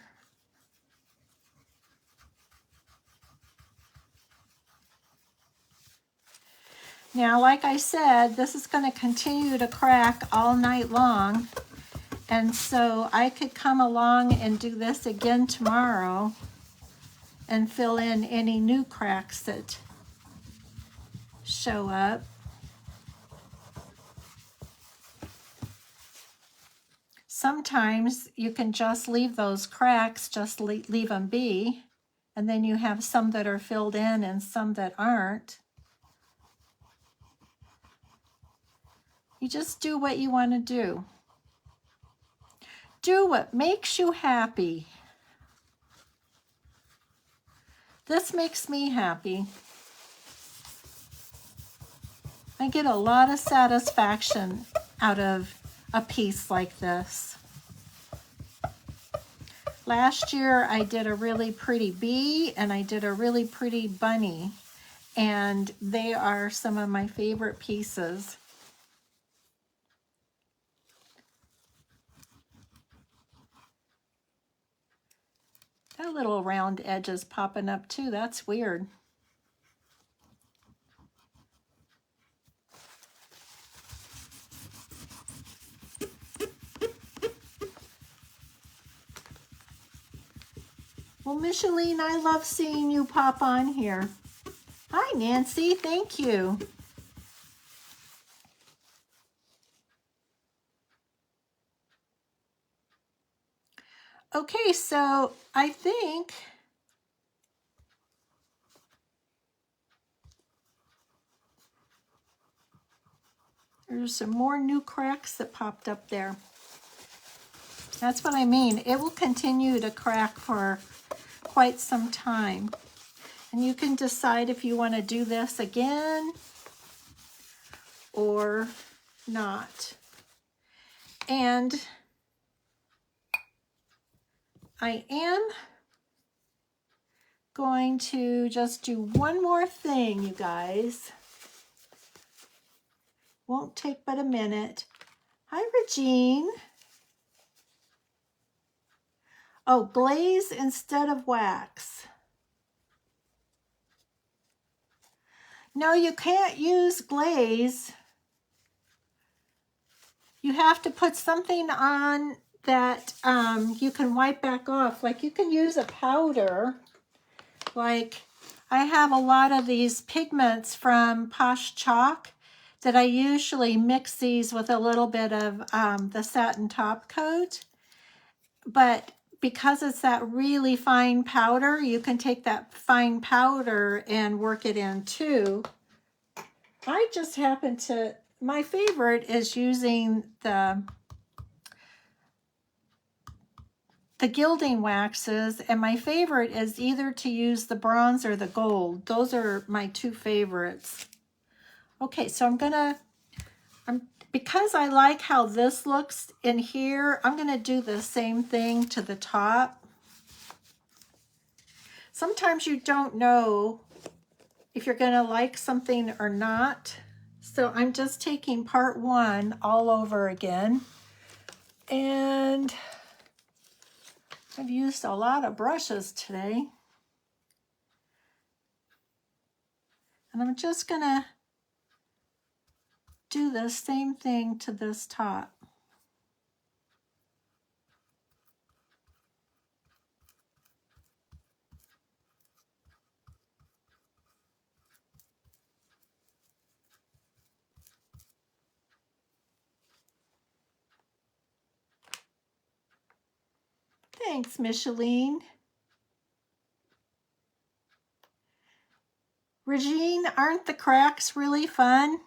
Now, like I said, this is going to continue to crack all night long, and so I could come along and do this again tomorrow and fill in any new cracks that show up. Sometimes you can just leave those cracks, just leave them be, and then you have some that are filled in and some that aren't. You just do what you want to do. Do what makes you happy. This makes me happy. I get a lot of satisfaction out of a piece like this. Last year I did a really pretty bee and I did a really pretty bunny, and they are some of my favorite pieces. That little round edge is popping up too. That's weird. Well, Micheline, I love seeing you pop on here. Hi, Nancy. Thank you. Okay, so I think there's some more new cracks that popped up there. That's what I mean. It will continue to crack for quite some time. And you can decide if you want to do this again or not. And I am going to just do one more thing, you guys. Won't take but a minute. Hi, Regine. Oh, glaze instead of wax. No, you can't use glaze you have to put something on that you can wipe back off. Like you can use a powder. Like I have a lot of these pigments from Posh Chalk that I usually mix these with a little bit of the satin top coat. But because it's that really fine powder, you can take that fine powder and work it in too. I just happen to, my favorite is using the gilding waxes, and my favorite is either to use the bronze or the gold. Those are my two favorites. Okay, so because I like how this looks in here, I'm gonna do the same thing to the top. Sometimes you don't know if you're gonna like something or not. So I'm just taking part one all over again. And I've used a lot of brushes today. And I'm just gonna do the same thing to this top. Thanks, Micheline. Regine, aren't the cracks really fun?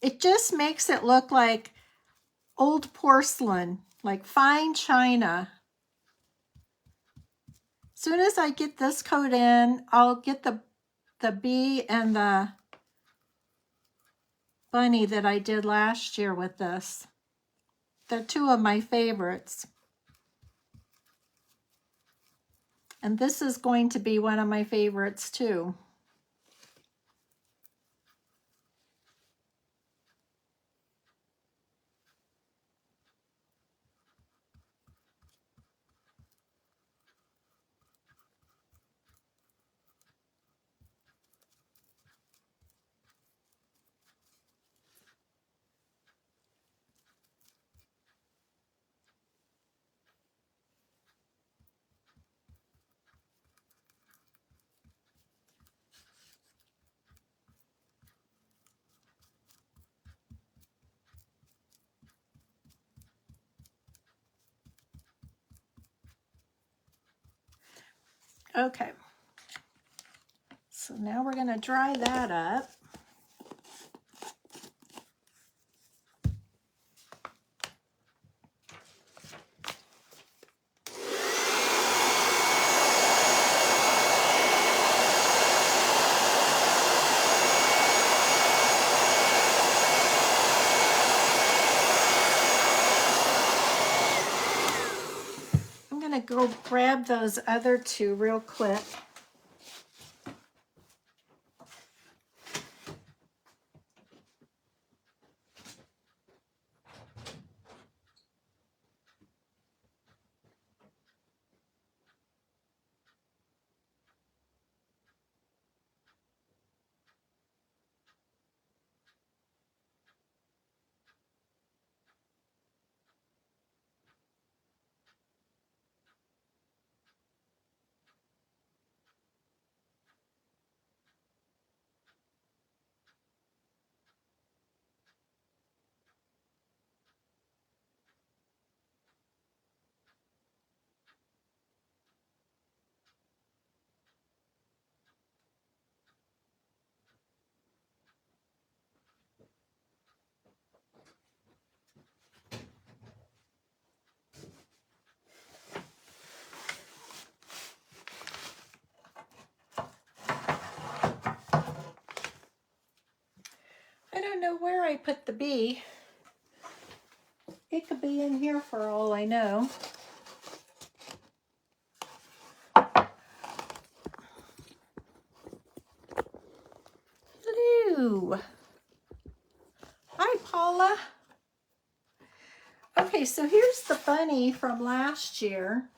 It just makes it look like old porcelain, like fine china. As soon as I get this coat in, I'll get the bee and the bunny that I did last year with this. They're two of my favorites. And this is going to be one of my favorites too. Okay, so now we're going to dry that up. I'm going to go grab those other two real quick. I don't know where I put the bee. It could be in here for all I know. Hello. Hi, Paula. Okay, so here's the bunny from last year.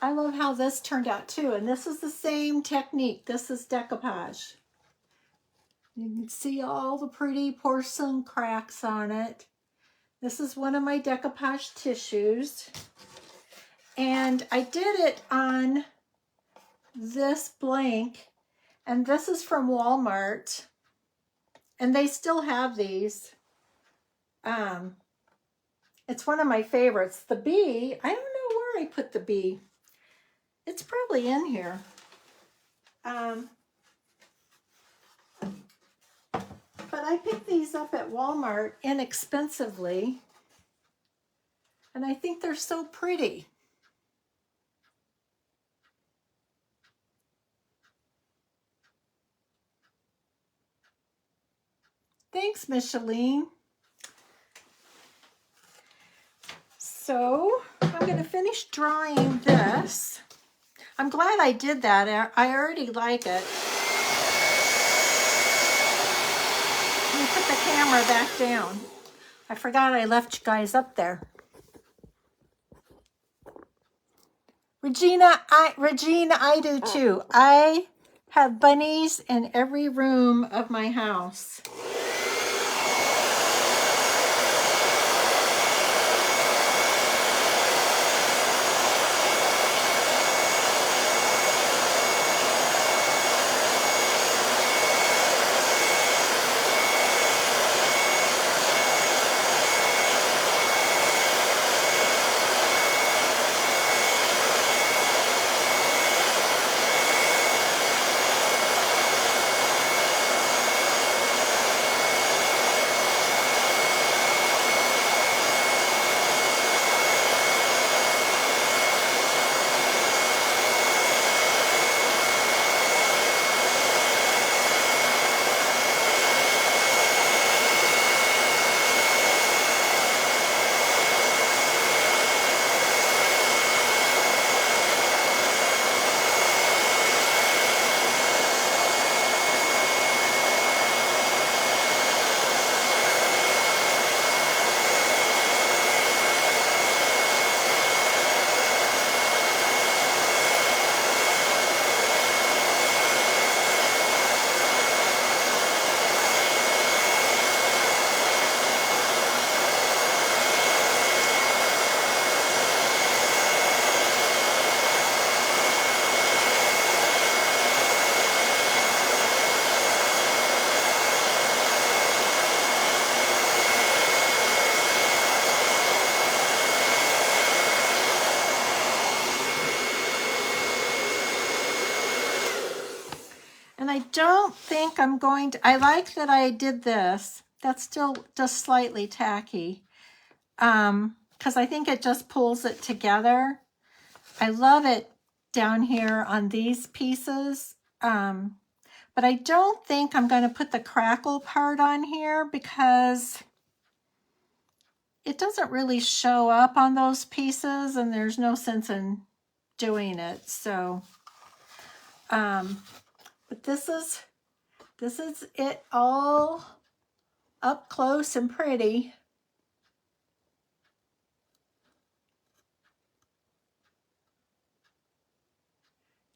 I love how this turned out too, and this is the same technique. This is decoupage. You can see all the pretty porcelain cracks on it. This is one of my decoupage tissues. And I did it on this blank. And this is from Walmart. And they still have these. It's one of my favorites. The bee, I don't know where I put the bee. It's probably in here. But I picked these up at Walmart inexpensively. And I think they're so pretty. Thanks, Micheline. So I'm going to finish drawing this. I'm glad I did that. I already like it. Let me put the camera back down. I forgot I left you guys up there. Regine, I do too. I have bunnies in every room of my house. And I don't think I'm going to, I like that I did this. That's still just slightly tacky. Because I think it just pulls it together. I love it down here on these pieces. But I don't think I'm going to put the crackle part on here because it doesn't really show up on those pieces and there's no sense in doing it. So, but this is it all up close and pretty.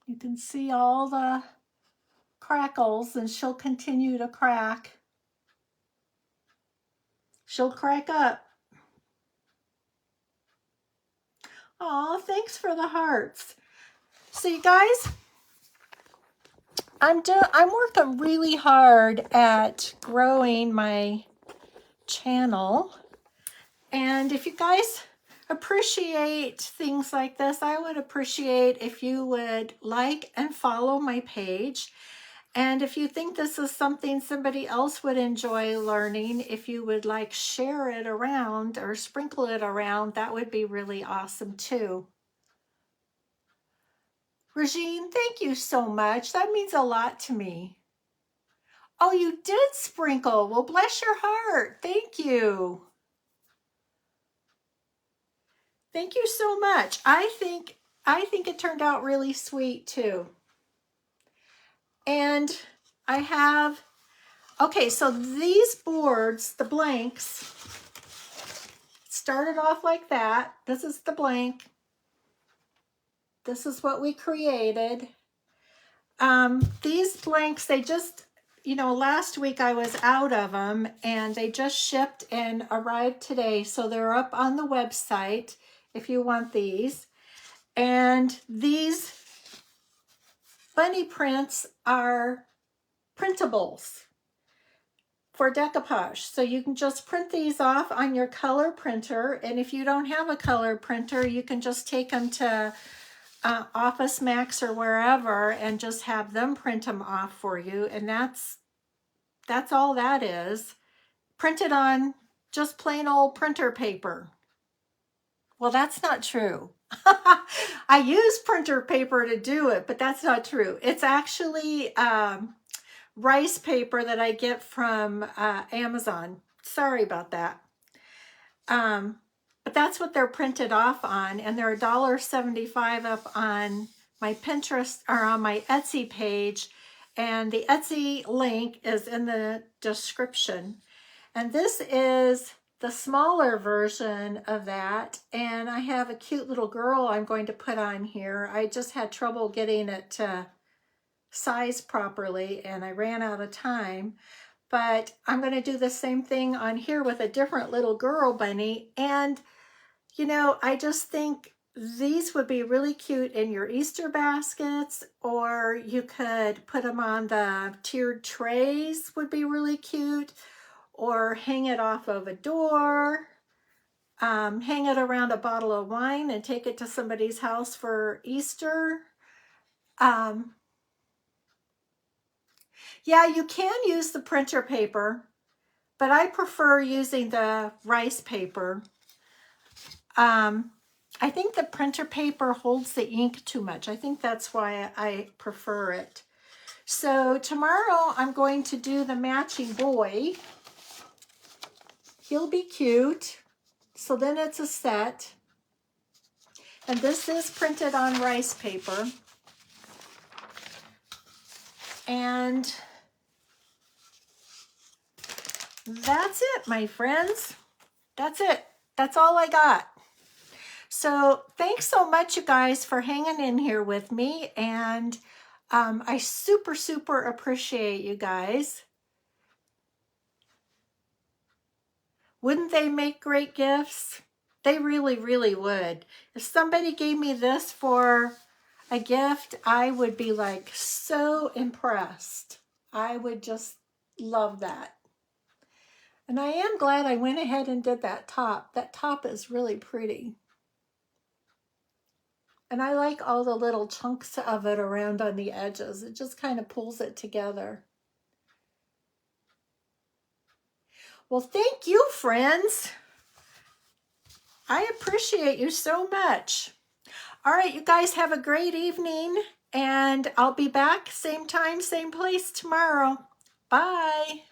You can see all the crackles and she'll continue to crack. She'll crack up. Aw, thanks for the hearts. So you guys, I'm working really hard at growing my channel. And if you guys appreciate things like this, I would appreciate if you would like and follow my page. And if you think this is something somebody else would enjoy learning, if you would like share it around or sprinkle it around, that would be really awesome too. Regine, thank you so much. That means a lot to me. Oh, you did sprinkle. Well, bless your heart. Thank you. Thank you so much. I think it turned out really sweet too. And I have, okay, so these boards, the blanks, started off like that. This is the blank. This is what we created. These blanks, they just you know, last week I was out of them and they just shipped and arrived today. So they're up on the website if you want these. And these bunny prints are printables for decoupage. So you can just print these off on your color printer. And if you don't have a color printer, you can just take them to Office Max or wherever and just have them print them off for you. And that's all that is. Printed on just plain old printer paper. Well, that's not true. I use printer paper to do it, but that's not true. It's actually rice paper that I get from Amazon. Sorry about that. But that's what they're printed off on, and they're $1.75 up on my Pinterest or on my Etsy page, and the Etsy link is in the description. And this is the smaller version of that, and I have a cute little girl I'm going to put on here. I just had trouble getting it to size properly, and I ran out of time. But I'm going to do the same thing on here with a different little girl bunny. And, you know, I just think these would be really cute in your Easter baskets, or you could put them on the tiered trays would be really cute, or hang it off of a door, hang it around a bottle of wine and take it to somebody's house for Easter. Yeah, you can use the printer paper, but I prefer using the rice paper. I think the printer paper holds the ink too much. I think that's why I prefer it. So tomorrow I'm going to do the matching boy. He'll be cute. So then it's a set. And this is printed on rice paper. And that's it, my friends. That's it. That's all I got. So thanks so much, you guys, for hanging in here with me. And I super, super appreciate you guys. Wouldn't they make great gifts? They really, really would. If somebody gave me this for a gift, I would be like so impressed. I would just love that. And I am glad I went ahead and did that top. That top is really pretty. And I like all the little chunks of it around on the edges. It just kind of pulls it together. Well, thank you, friends. I appreciate you so much. All right, you guys have a great evening, and I'll be back same time, same place tomorrow. Bye.